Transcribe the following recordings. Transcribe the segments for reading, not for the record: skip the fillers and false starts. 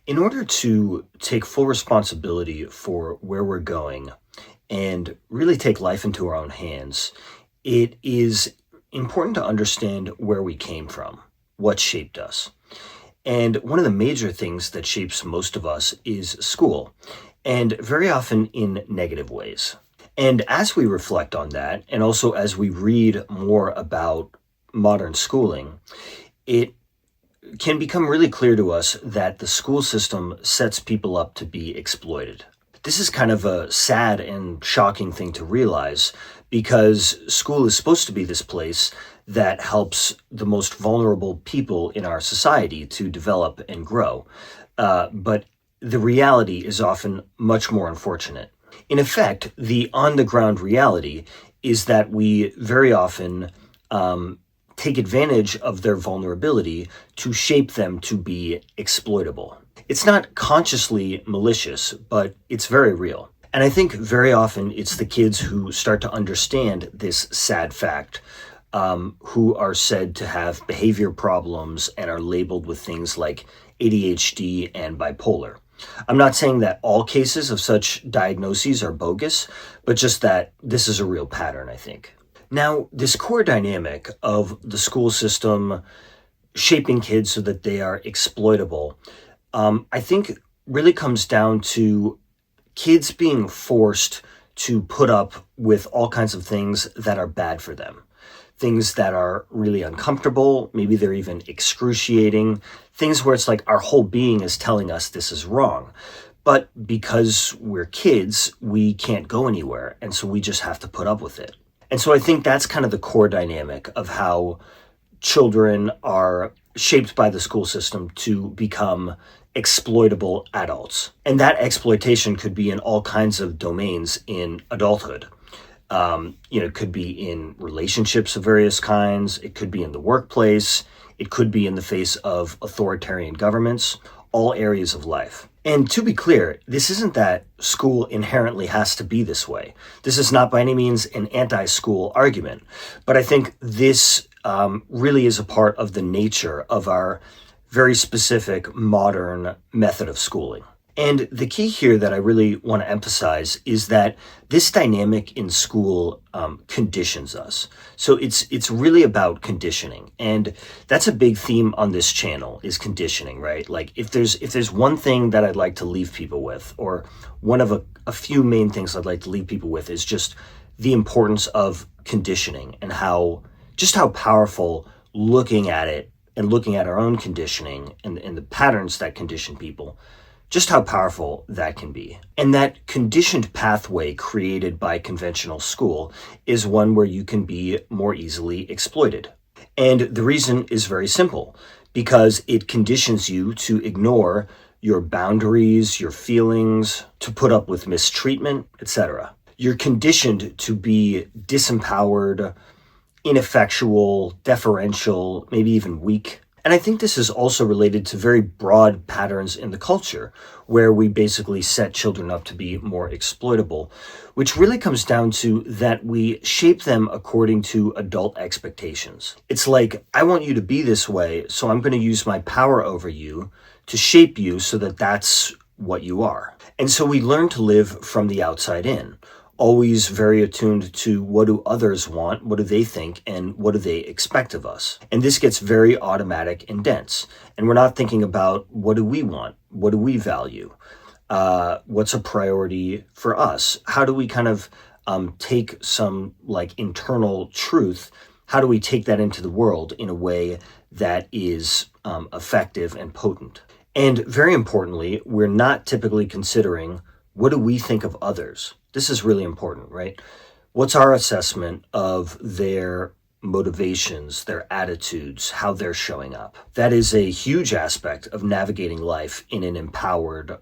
In order to take full responsibility for where we're going and really take life into our own hands, it is important to understand where we came from, what shaped us. And one of the major things that shapes most of us is school, and very often in negative ways. And as we reflect on that, and also as we read more about modern schooling, it can become really clear to us that the school system sets people up to be exploited. This is kind of a sad and shocking thing to realize because school is supposed to be this place that helps the most vulnerable people in our society to develop and grow. But the reality is often much more unfortunate. In effect, the on-the-ground reality is that we very often take advantage of their vulnerability to shape them to be exploitable. It's not consciously malicious, but it's very real. And I think very often it's the kids who start to understand this sad fact, who are said to have behavior problems and are labeled with things like ADHD and bipolar. I'm not saying that all cases of such diagnoses are bogus, but just that this is a real pattern, I think. Now, this core dynamic of the school system shaping kids so that they are exploitable, I think really comes down to kids being forced to put up with all kinds of things that are bad for them. Things that are really uncomfortable, maybe they're even excruciating, things where it's like our whole being is telling us this is wrong. But because we're kids, we can't go anywhere, and so we just have to put up with it. And so I think that's kind of the core dynamic of how children are shaped by the school system to become exploitable adults. And that exploitation could be in all kinds of domains in adulthood. It could be in relationships of various kinds. It could be in the workplace. It could be in the face of authoritarian governments, all areas of life. And to be clear, this isn't that school inherently has to be this way. This is not by any means an anti-school argument, but I think this really is a part of the nature of our very specific modern method of schooling. And the key here that I really want to emphasize is that this dynamic in school conditions us. So it's really about conditioning, and that's a big theme on this channel is conditioning, right? Like if there's one thing that I'd like to leave people with, or one of a few main things I'd like to leave people with, is just the importance of conditioning and how powerful looking at it and looking at our own conditioning and the patterns that condition people, just how powerful that can be. And that conditioned pathway created by conventional school is one where you can be more easily exploited. And the reason is very simple, because it conditions you to ignore your boundaries, your feelings, to put up with mistreatment, etc. You're conditioned to be disempowered, ineffectual, deferential, maybe even weak. And I think this is also related to very broad patterns in the culture where we basically set children up to be more exploitable, which really comes down to that we shape them according to adult expectations. It's like, I want you to be this way, so I'm going to use my power over you to shape you so that that's what you are. And so we learn to live from the outside in, always very attuned to what do others want, what do they think, and what do they expect of us. And this gets very automatic and dense. And we're not thinking about what do we want, what do we value, what's a priority for us, how do we kind of take some like internal truth, how do we take that into the world in a way that is effective and potent. And very importantly, we're not typically considering what do we think of others. This is really important, right? What's our assessment of their motivations, their attitudes, how they're showing up? That is a huge aspect of navigating life in an empowered,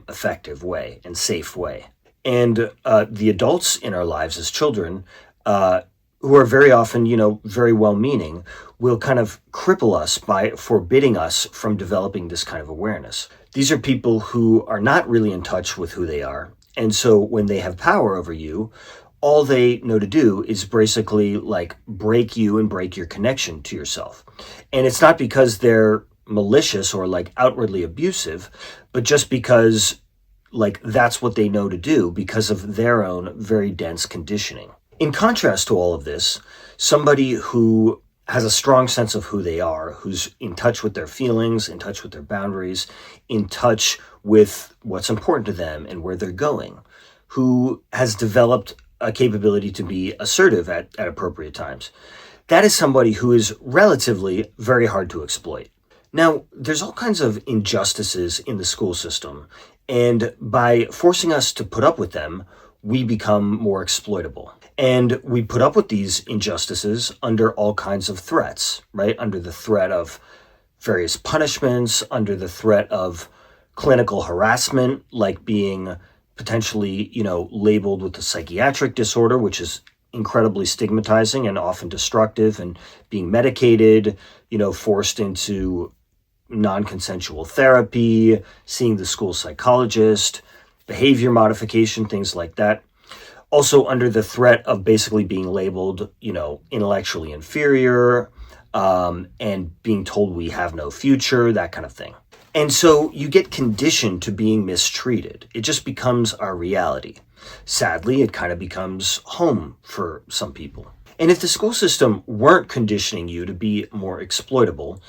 effective way and safe way. And the adults in our lives as children, who are very often, very well-meaning, will kind of cripple us by forbidding us from developing this kind of awareness. These are people who are not really in touch with who they are. And so when they have power over you, all they know to do is basically like break you and break your connection to yourself. And it's not because they're malicious or like outwardly abusive, but just because like that's what they know to do because of their own very dense conditioning. In contrast to all of this, somebody who has a strong sense of who they are, who's in touch with their feelings, in touch with their boundaries, in touch with what's important to them and where they're going, who has developed a capability to be assertive at appropriate times. That is somebody who is relatively very hard to exploit. Now, there's all kinds of injustices in the school system, and by forcing us to put up with them, we become more exploitable. And we put up with these injustices under all kinds of threats, right? Under the threat of various punishments, under the threat of clinical harassment, like being potentially, labeled with a psychiatric disorder, which is incredibly stigmatizing and often destructive, and being medicated, forced into non-consensual therapy, seeing the school psychologist, behavior modification, things like that. Also under the threat of basically being labeled, intellectually inferior, and being told we have no future, that kind of thing. And so you get conditioned to being mistreated. It just becomes our reality. Sadly, it kind of becomes home for some people. And if the school system weren't conditioning you to be more exploitable,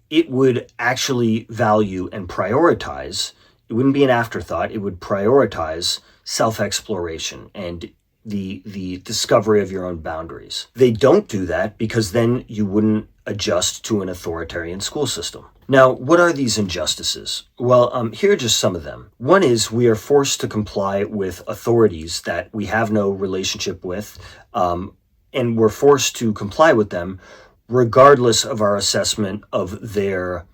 it would actually value and prioritize, it wouldn't be an afterthought, it would prioritize self-exploration and the discovery of your own boundaries. They don't do that because then you wouldn't adjust to an authoritarian school system. Now, what are these injustices? Well, here are just some of them. One is we are forced to comply with authorities that we have no relationship with, and we're forced to comply with them regardless of our assessment of their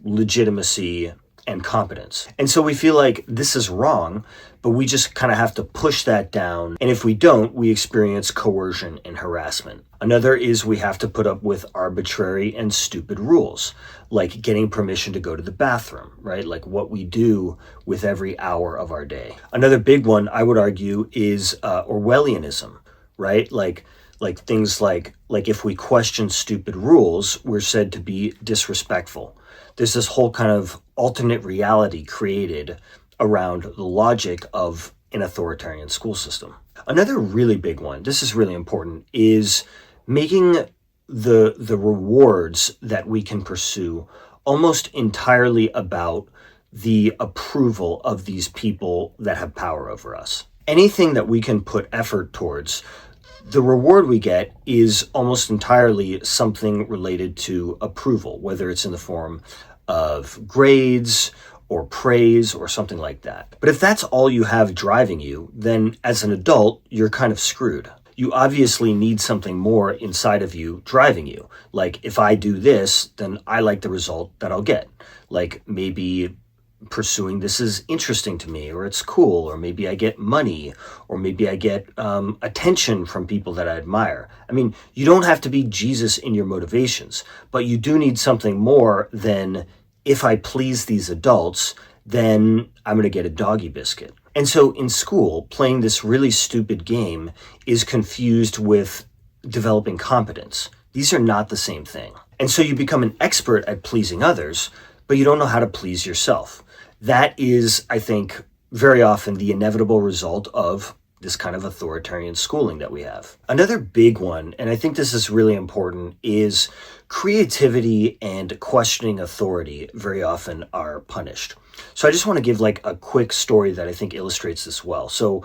legitimacy and competence. And so we feel like this is wrong, but we just kind of have to push that down. And if we don't, we experience coercion and harassment. Another is we have to put up with arbitrary and stupid rules, like getting permission to go to the bathroom, right? Like what we do with every hour of our day. Another big one, I would argue, is Orwellianism, right? Like things like if we question stupid rules, we're said to be disrespectful. There's this whole kind of alternate reality created around the logic of an authoritarian school system. Another really big one, this is really important, is making the rewards that we can pursue almost entirely about the approval of these people that have power over us. Anything that we can put effort towards, the reward we get is almost entirely something related to approval, whether it's in the form of grades or praise or something like that. But if that's all you have driving you, then as an adult, you're kind of screwed. You obviously need something more inside of you driving you. Like, if I do this, then I like the result that I'll get. Like, maybe pursuing this is interesting to me, or it's cool, or maybe I get money, or maybe I get attention from people that I admire. I mean, you don't have to be Jesus in your motivations, but you do need something more than, if I please these adults, then I'm going to get a doggy biscuit. And so in school, playing this really stupid game is confused with developing competence. These are not the same thing. And so you become an expert at pleasing others, but you don't know how to please yourself. That is, I think, very often the inevitable result of this kind of authoritarian schooling that we have. Another big one, and I think this is really important, is creativity and questioning authority very often are punished. So I just want to give like a quick story that I think illustrates this well. So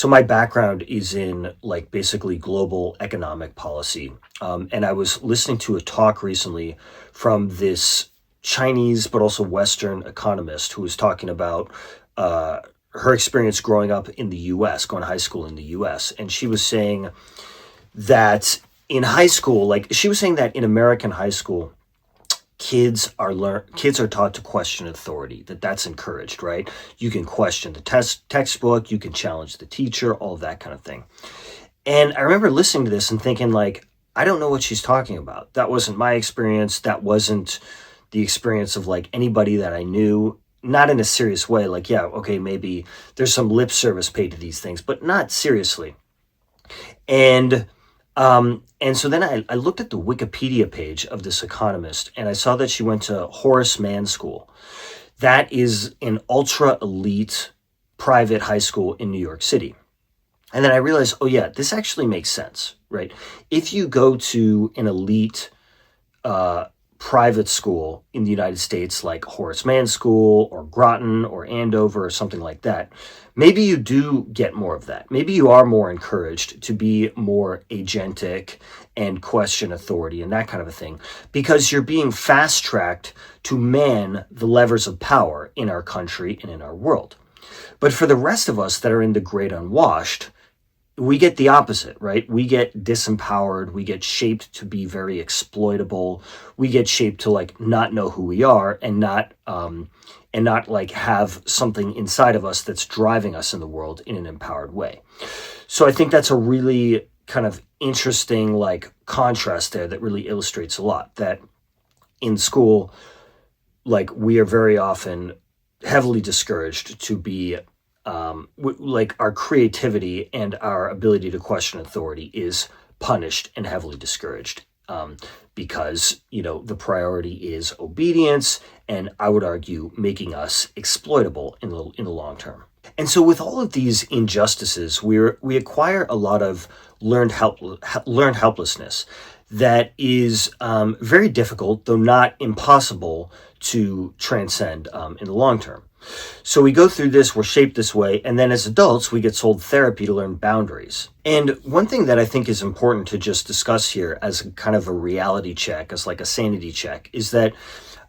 my background is in like basically global economic policy. And I was listening to a talk recently from this Chinese but also Western economist who was talking about her experience growing up in the US, going to high school in the US. And she was saying that in high school, like she was saying that in American high school, kids are taught to question authority, that's encouraged, right? You can question the textbook, you can challenge the teacher, all of that kind of thing. And I remember listening to this and thinking like, I don't know what she's talking about. That wasn't my experience. That wasn't the experience of like anybody that I knew, not in a serious way. Like, yeah, okay, maybe there's some lip service paid to these things, but not seriously. And And so then I looked at the Wikipedia page of this economist, and I saw that she went to Horace Mann School. That is an ultra elite private high school in New York City. And then I realized, oh yeah, this actually makes sense, right? If you go to an elite uh, private school in the United States, like Horace Mann School or Groton or Andover or something like that, maybe you do get more of that. Maybe you are more encouraged to be more agentic and question authority and that kind of a thing, because you're being fast tracked to man the levers of power in our country and in our world. But for the rest of us that are in the great unwashed, we get the opposite, right? We get disempowered. We get shaped to be very exploitable. We get shaped to like not know who we are and not like have something inside of us that's driving us in the world in an empowered way. So I think that's a really kind of interesting like contrast there that really illustrates a lot that in school, like we are very often heavily discouraged to be like our creativity and our ability to question authority is punished and heavily discouraged because the priority is obedience, and I would argue making us exploitable in the long term. And so with all of these injustices, we acquire a lot of learned helplessness that is very difficult, though not impossible, to transcend in the long term. So we go through this, we're shaped this way, and then as adults, we get sold therapy to learn boundaries. And one thing that I think is important to just discuss here as kind of a reality check, as like a sanity check, is that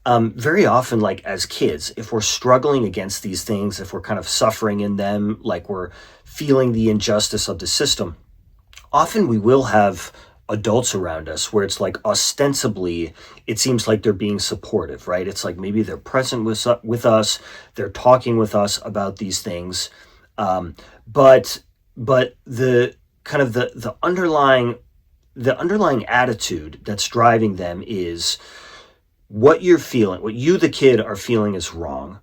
very often, like as kids, if we're struggling against these things, if we're kind of suffering in them, like we're feeling the injustice of the system, often we will have adults around us where it's like ostensibly it seems like they're being supportive, right? It's like maybe they're present with us, they're talking with us about these things, but the kind of the underlying attitude that's driving them is what you're feeling, what you the kid are feeling is wrong.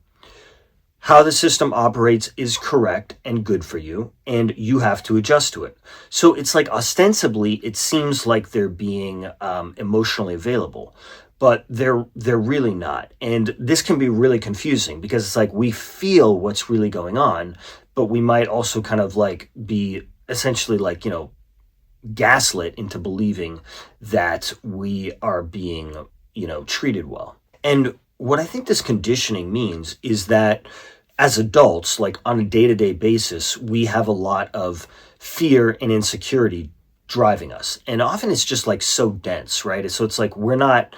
How the system operates is correct and good for you, and you have to adjust to it. So it's like ostensibly, it seems like they're being emotionally available, but they're really not. And this can be really confusing because it's like we feel what's really going on, but we might also kind of like be essentially like, gaslit into believing that we are being, treated well. And what I think this conditioning means is that as adults, like on a day-to-day basis, we have a lot of fear and insecurity driving us. And often it's just like so dense, right? So it's like we're not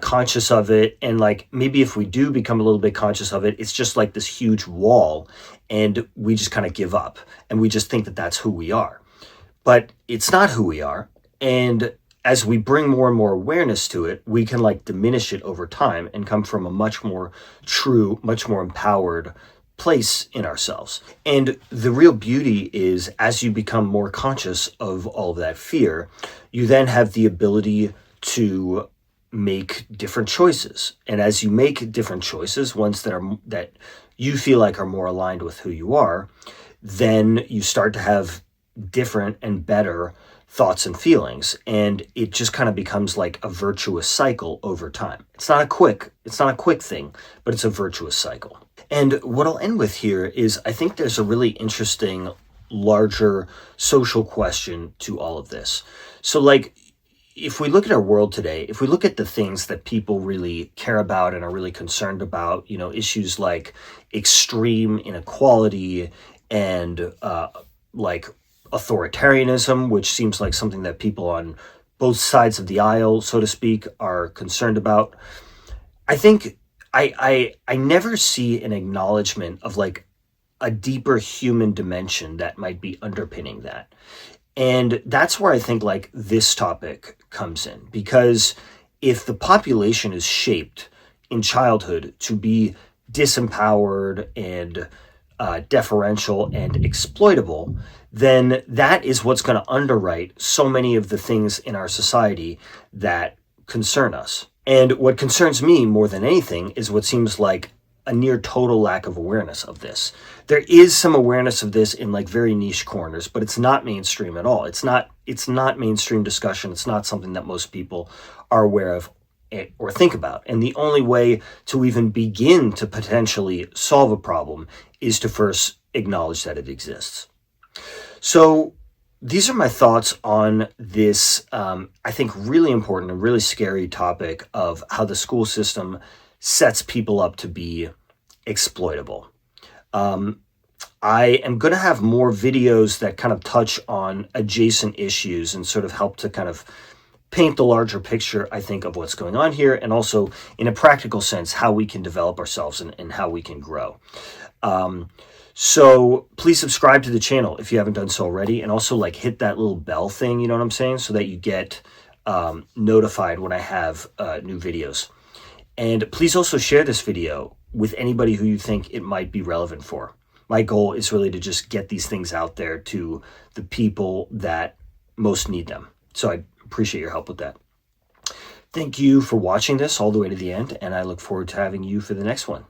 conscious of it. And like maybe if we do become a little bit conscious of it, it's just like this huge wall and we just kind of give up and we just think that that's who we are. But it's not who we are. And as we bring more and more awareness to it, we can like diminish it over time and come from a much more true, much more empowered place in ourselves. And the real beauty is as you become more conscious of all of that fear, you then have the ability to make different choices. And as you make different choices, ones that you feel like are more aligned with who you are, then you start to have different and better thoughts and feelings, and it just kind of becomes like a virtuous cycle over time. It's not a quick thing, but it's a virtuous cycle. And what I'll end with here is I think there's a really interesting larger social question to all of this. So like if we look at our world today, if we look at the things that people really care about and are really concerned about, issues like extreme inequality and like authoritarianism, which seems like something that people on both sides of the aisle, so to speak, are concerned about. I think I never see an acknowledgement of like a deeper human dimension that might be underpinning that. And that's where I think like this topic comes in, because if the population is shaped in childhood to be disempowered and deferential and exploitable, then that is what's going to underwrite so many of the things in our society that concern us. And what concerns me more than anything is what seems like a near total lack of awareness of this. There is some awareness of this in like very niche corners, but it's not mainstream at all. It's not mainstream discussion. It's not something that most people are aware of or think about. And the only way to even begin to potentially solve a problem is to first acknowledge that it exists. So these are my thoughts on this, I think, really important and really scary topic of how the school system sets people up to be exploitable. I am going to have more videos that kind of touch on adjacent issues and sort of help to kind of paint the larger picture, I think, of what's going on here, and also in a practical sense, how we can develop ourselves and how we can grow. So please subscribe to the channel if you haven't done so already, and also like hit that little bell thing, you know what I'm saying, so that you get notified when I have new videos. And please also share this video with anybody who you think it might be relevant for. My goal is really to just get these things out there to the people that most need them. So I appreciate your help with that. Thank you for watching this all the way to the end, and I look forward to having you for the next one.